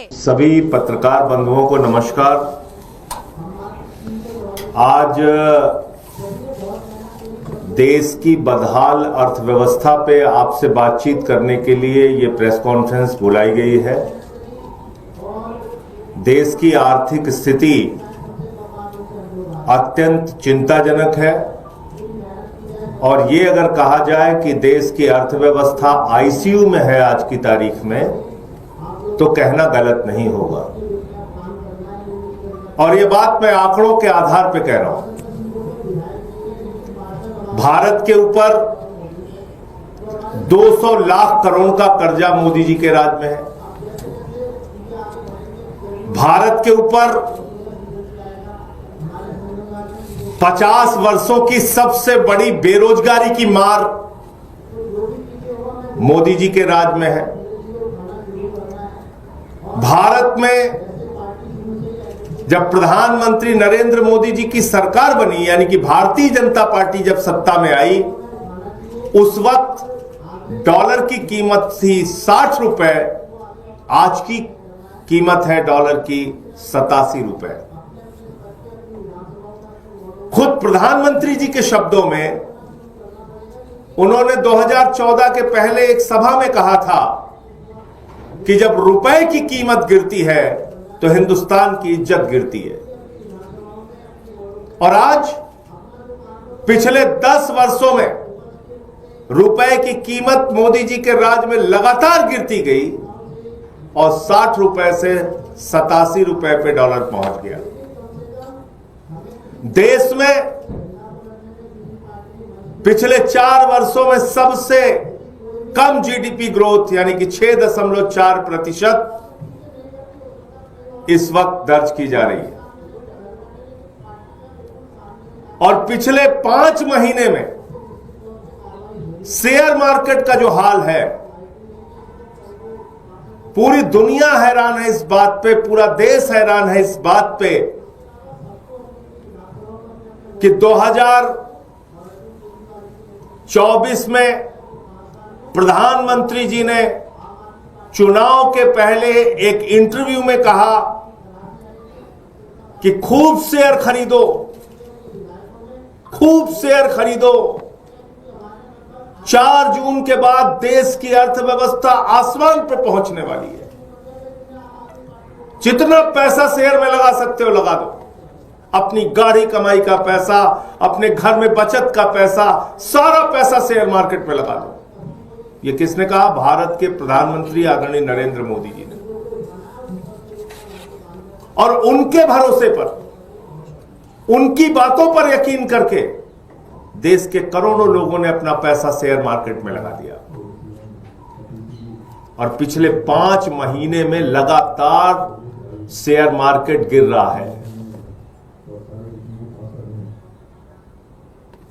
सभी पत्रकार बंधुओं को नमस्कार। आज देश की बदहाल अर्थव्यवस्था पे आपसे बातचीत करने के लिए ये प्रेस कॉन्फ्रेंस बुलाई गई है। देश की आर्थिक स्थिति अत्यंत चिंताजनक है और ये अगर कहा जाए कि देश की अर्थव्यवस्था आईसीयू में है आज की तारीख में, तो कहना गलत नहीं होगा। और ये बात मैं आंकड़ों के आधार पर कह रहा हूं। भारत के ऊपर 200 लाख करोड़ का कर्जा मोदी जी के राज में है। भारत के ऊपर 50 वर्षों की सबसे बड़ी बेरोजगारी की मार मोदी जी के राज में है। भारत में जब प्रधानमंत्री नरेंद्र मोदी जी की सरकार बनी, यानी कि भारतीय जनता पार्टी जब सत्ता में आई, उस वक्त डॉलर की कीमत थी 60 रुपए, आज की कीमत है डॉलर की 87 रुपए। खुद प्रधानमंत्री जी के शब्दों में उन्होंने 2014 के पहले एक सभा में कहा था कि जब रुपए की कीमत गिरती है तो हिंदुस्तान की इज्जत गिरती है। और आज पिछले 10 वर्षों में रुपए की कीमत मोदी जी के राज में लगातार गिरती गई और 60 रुपए से 87 रुपए पे डॉलर पहुंच गया। देश में पिछले 4 वर्षों में सबसे कम जीडीपी ग्रोथ यानी कि 6.4% इस वक्त दर्ज की जा रही है। और पिछले 5 महीने में शेयर मार्केट का जो हाल है, पूरी दुनिया हैरान है इस बात पे, पूरा देश हैरान है इस बात पे कि 2024 में प्रधानमंत्री जी ने चुनाव के पहले एक इंटरव्यू में कहा कि खूब शेयर खरीदो, खूब शेयर खरीदो। 4 जून के बाद देश की अर्थव्यवस्था आसमान पर पहुंचने वाली है। जितना पैसा शेयर में लगा सकते हो लगा दो। अपनी गाड़ी कमाई का पैसा, अपने घर में बचत का पैसा, सारा पैसा शेयर मार्केट में लगा दो। ये किसने कहा? भारत के प्रधानमंत्री आदरणीय नरेंद्र मोदी जी ने। और उनके भरोसे पर, उनकी बातों पर यकीन करके देश के करोड़ों लोगों ने अपना पैसा शेयर मार्केट में लगा दिया। और पिछले 5 महीने में लगातार शेयर मार्केट गिर रहा है।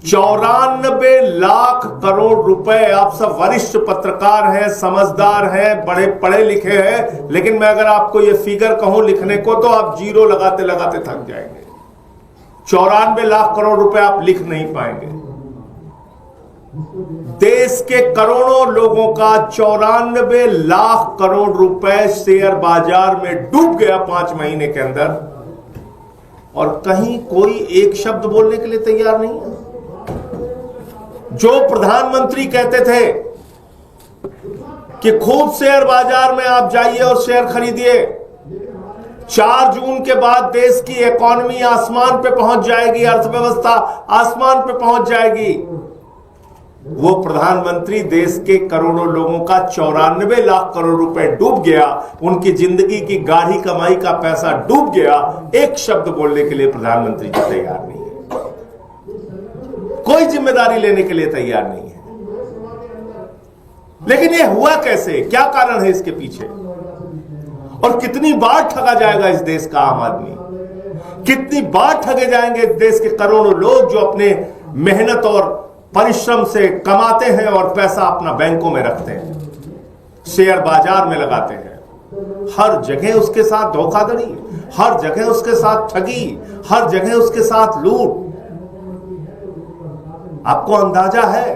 94 लाख करोड़ रुपए। आप सब वरिष्ठ पत्रकार हैं, समझदार हैं, बड़े पढ़े लिखे हैं, लेकिन मैं अगर आपको ये फिगर कहूं लिखने को तो आप जीरो लगाते लगाते थक जाएंगे। 94 लाख करोड़ रुपए आप लिख नहीं पाएंगे। देश के करोड़ों लोगों का 94 लाख करोड़ रुपए शेयर बाजार में डूब गया 5 महीने के अंदर, और कहीं कोई एक शब्द बोलने के लिए तैयार नहीं है। जो प्रधानमंत्री कहते थे कि खूब शेयर बाजार में आप जाइए और शेयर खरीदिए, 4 जून के बाद देश की इकोनॉमी आसमान पे पहुंच जाएगी, अर्थव्यवस्था आसमान पे पहुंच जाएगी, वो प्रधानमंत्री देश के करोड़ों लोगों का 94 लाख करोड़ रुपए डूब गया, उनकी जिंदगी की गाढ़ी कमाई का पैसा डूब गया। एक शब्द बोलने के लिए प्रधानमंत्री जी तैयार नहीं है, कोई जिम्मेदारी लेने के लिए तैयार नहीं है। लेकिन ये हुआ कैसे? क्या कारण है इसके पीछे? और कितनी बार ठगा जाएगा इस देश का आम आदमी? कितनी बार ठगे जाएंगे देश के करोड़ों लोग जो अपने मेहनत और परिश्रम से कमाते हैं और पैसा अपना बैंकों में रखते हैं, शेयर बाजार में लगाते हैं। हर जगह उसके साथ धोखाधड़ी, हर जगह उसके साथ ठगी, हर जगह उसके साथ लूट। आपको अंदाजा है,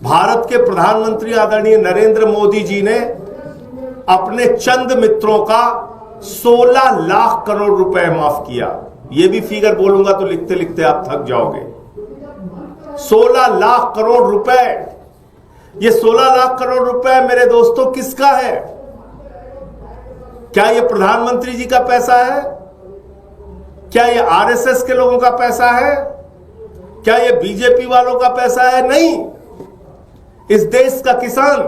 भारत के प्रधानमंत्री आदरणीय नरेंद्र मोदी जी ने अपने चंद मित्रों का 16 लाख करोड़ रुपए माफ किया। यह भी फिगर बोलूंगा तो लिखते लिखते आप थक जाओगे। 16 लाख करोड़ रुपए। ये 16 लाख करोड़ रुपए मेरे दोस्तों किसका है? क्या यह प्रधानमंत्री जी का पैसा है? क्या यह आरएसएस के लोगों का पैसा है? क्या यह बीजेपी वालों का पैसा है? नहीं। इस देश का किसान,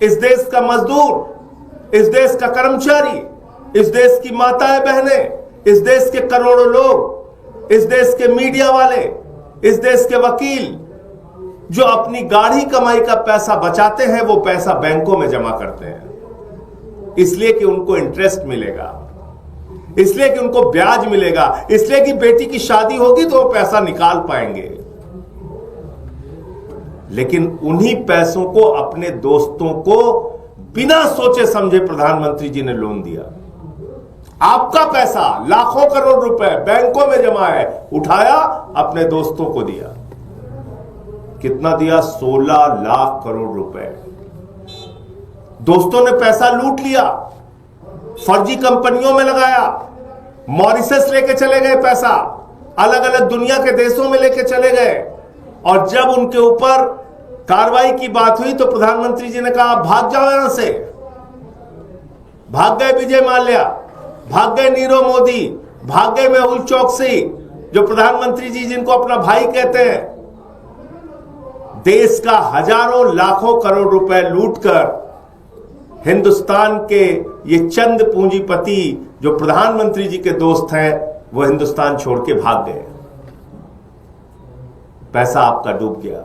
इस देश का मजदूर, इस देश का कर्मचारी, इस देश की माताएं बहनें, इस देश के करोड़ों लोग, इस देश के मीडिया वाले, इस देश के वकील जो अपनी गाढ़ी कमाई का पैसा बचाते हैं, वो पैसा बैंकों में जमा करते हैं, इसलिए कि उनको इंटरेस्ट मिलेगा, इसलिए कि उनको ब्याज मिलेगा, इसलिए कि बेटी की शादी होगी तो वो पैसा निकाल पाएंगे। लेकिन उन्हीं पैसों को अपने दोस्तों को बिना सोचे समझे प्रधानमंत्री जी ने लोन दिया। आपका पैसा लाखों करोड़ रुपए बैंकों में जमा है, उठाया अपने दोस्तों को दिया। कितना दिया? 16 लाख करोड़ रुपए। दोस्तों ने पैसा लूट लिया, फर्जी कंपनियों में लगाया, मॉरिशस लेके चले गए पैसा, अलग अलग दुनिया के देशों में लेके चले गए। और जब उनके ऊपर कार्रवाई की बात हुई तो प्रधानमंत्री जी ने कहा भाग जाओ यहां से। भाग गए विजय माल्या, भाग गए नीरव मोदी, भाग गए मेहुल चोकसी, जो प्रधानमंत्री जी जिनको अपना भाई कहते हैं। देश का हजारों लाखों करोड़ रुपए लूटकर हिंदुस्तान के ये चंद पूंजीपति जो प्रधानमंत्री जी के दोस्त हैं, वो हिंदुस्तान छोड़ के भाग गए। पैसा आपका डूब गया।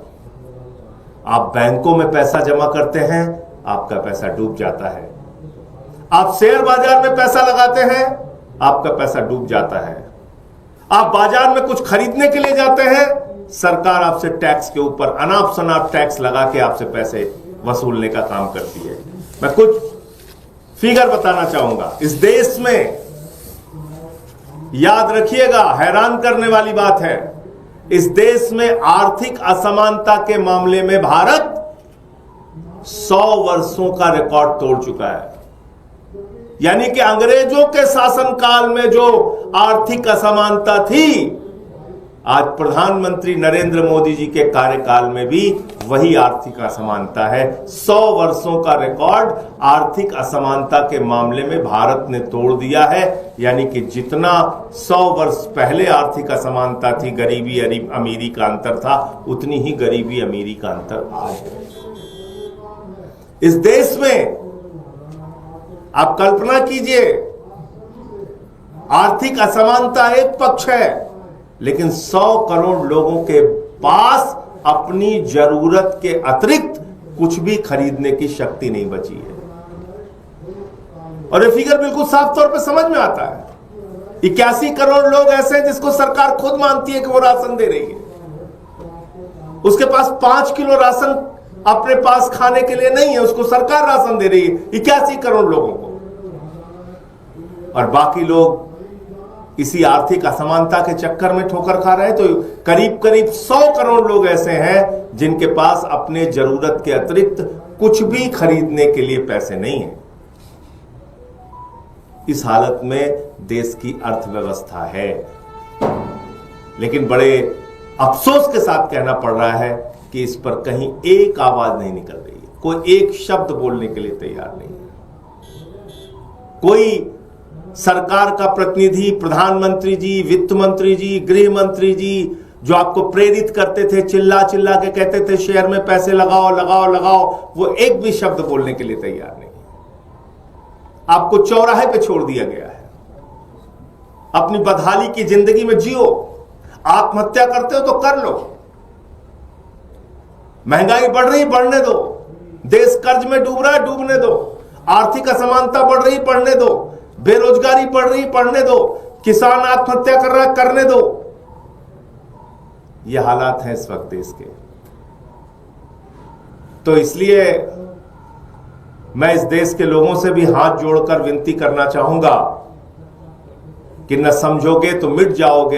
आप बैंकों में पैसा जमा करते हैं, आपका पैसा डूब जाता है। आप शेयर बाजार में पैसा लगाते हैं, आपका पैसा डूब जाता है। आप बाजार में कुछ खरीदने के लिए जाते हैं, सरकार आपसे टैक्स के ऊपर अनाप शनाप टैक्स लगा के आपसे पैसे वसूलने का काम करती है। मैं कुछ फिगर बताना चाहूंगा। इस देश में याद रखिएगा, हैरान करने वाली बात है, इस देश में आर्थिक असमानता के मामले में भारत 100 वर्षों का रिकॉर्ड तोड़ चुका है। यानी कि अंग्रेजों के शासनकाल में जो आर्थिक असमानता थी, आज प्रधानमंत्री नरेंद्र मोदी जी के कार्यकाल में भी वही आर्थिक असमानता है। 100 वर्षों का रिकॉर्ड आर्थिक असमानता के मामले में भारत ने तोड़ दिया है। यानी कि जितना 100 वर्ष पहले आर्थिक असमानता थी, गरीबी अमीरी का अंतर था, उतनी ही गरीबी अमीरी का अंतर आज है। इस देश में आप कल्पना कीजिए, आर्थिक असमानता एक पक्ष है, लेकिन 100 करोड़ लोगों के पास अपनी जरूरत के अतिरिक्त कुछ भी खरीदने की शक्ति नहीं बची है। और ये फिगर बिल्कुल साफ तौर पे समझ में आता है। 81 करोड़ लोग ऐसे हैं जिसको सरकार खुद मानती है कि वो राशन दे रही है। उसके पास 5 किलो राशन अपने पास खाने के लिए नहीं है, उसको सरकार राशन दे रही है 81 करोड़ लोगों को। और बाकी लोग इसी आर्थिक असमानता के चक्कर में ठोकर खा रहे हैं। तो करीब करीब 100 करोड़ लोग ऐसे हैं जिनके पास अपने जरूरत के अतिरिक्त कुछ भी खरीदने के लिए पैसे नहीं है। इस हालत में देश की अर्थव्यवस्था है। लेकिन बड़े अफसोस के साथ कहना पड़ रहा है कि इस पर कहीं एक आवाज नहीं निकल रही है, कोई एक शब्द बोलने के लिए तैयार नहीं है। कोई सरकार का प्रतिनिधि, प्रधानमंत्री जी, वित्त मंत्री जी, गृह मंत्री जी, जो आपको प्रेरित करते थे, चिल्ला चिल्ला के कहते थे शेयर में पैसे लगाओ लगाओ लगाओ, वो एक भी शब्द बोलने के लिए तैयार नहीं। आपको चौराहे पे छोड़ दिया गया है। अपनी बदहाली की जिंदगी में जियो। आत्महत्या करते हो तो कर लो, महंगाई बढ़ रही बढ़ने दो, देश कर्ज में डूब रहा है डूबने दो, आर्थिक असमानता बढ़ रही बढ़ने दो, बेरोजगारी बढ़ रही बढ़ने दो, किसान आत्महत्या कर रहा है करने दो। ये हालात हैं इस वक्त देश के। तो इसलिए मैं इस देश के लोगों से भी हाथ जोड़कर विनती करना चाहूंगा कि न समझोगे तो मिट जाओगे।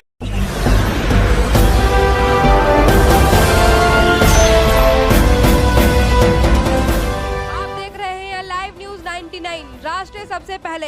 आप देख रहे हैं लाइव न्यूज 9 99 राष्ट्र सबसे पहले।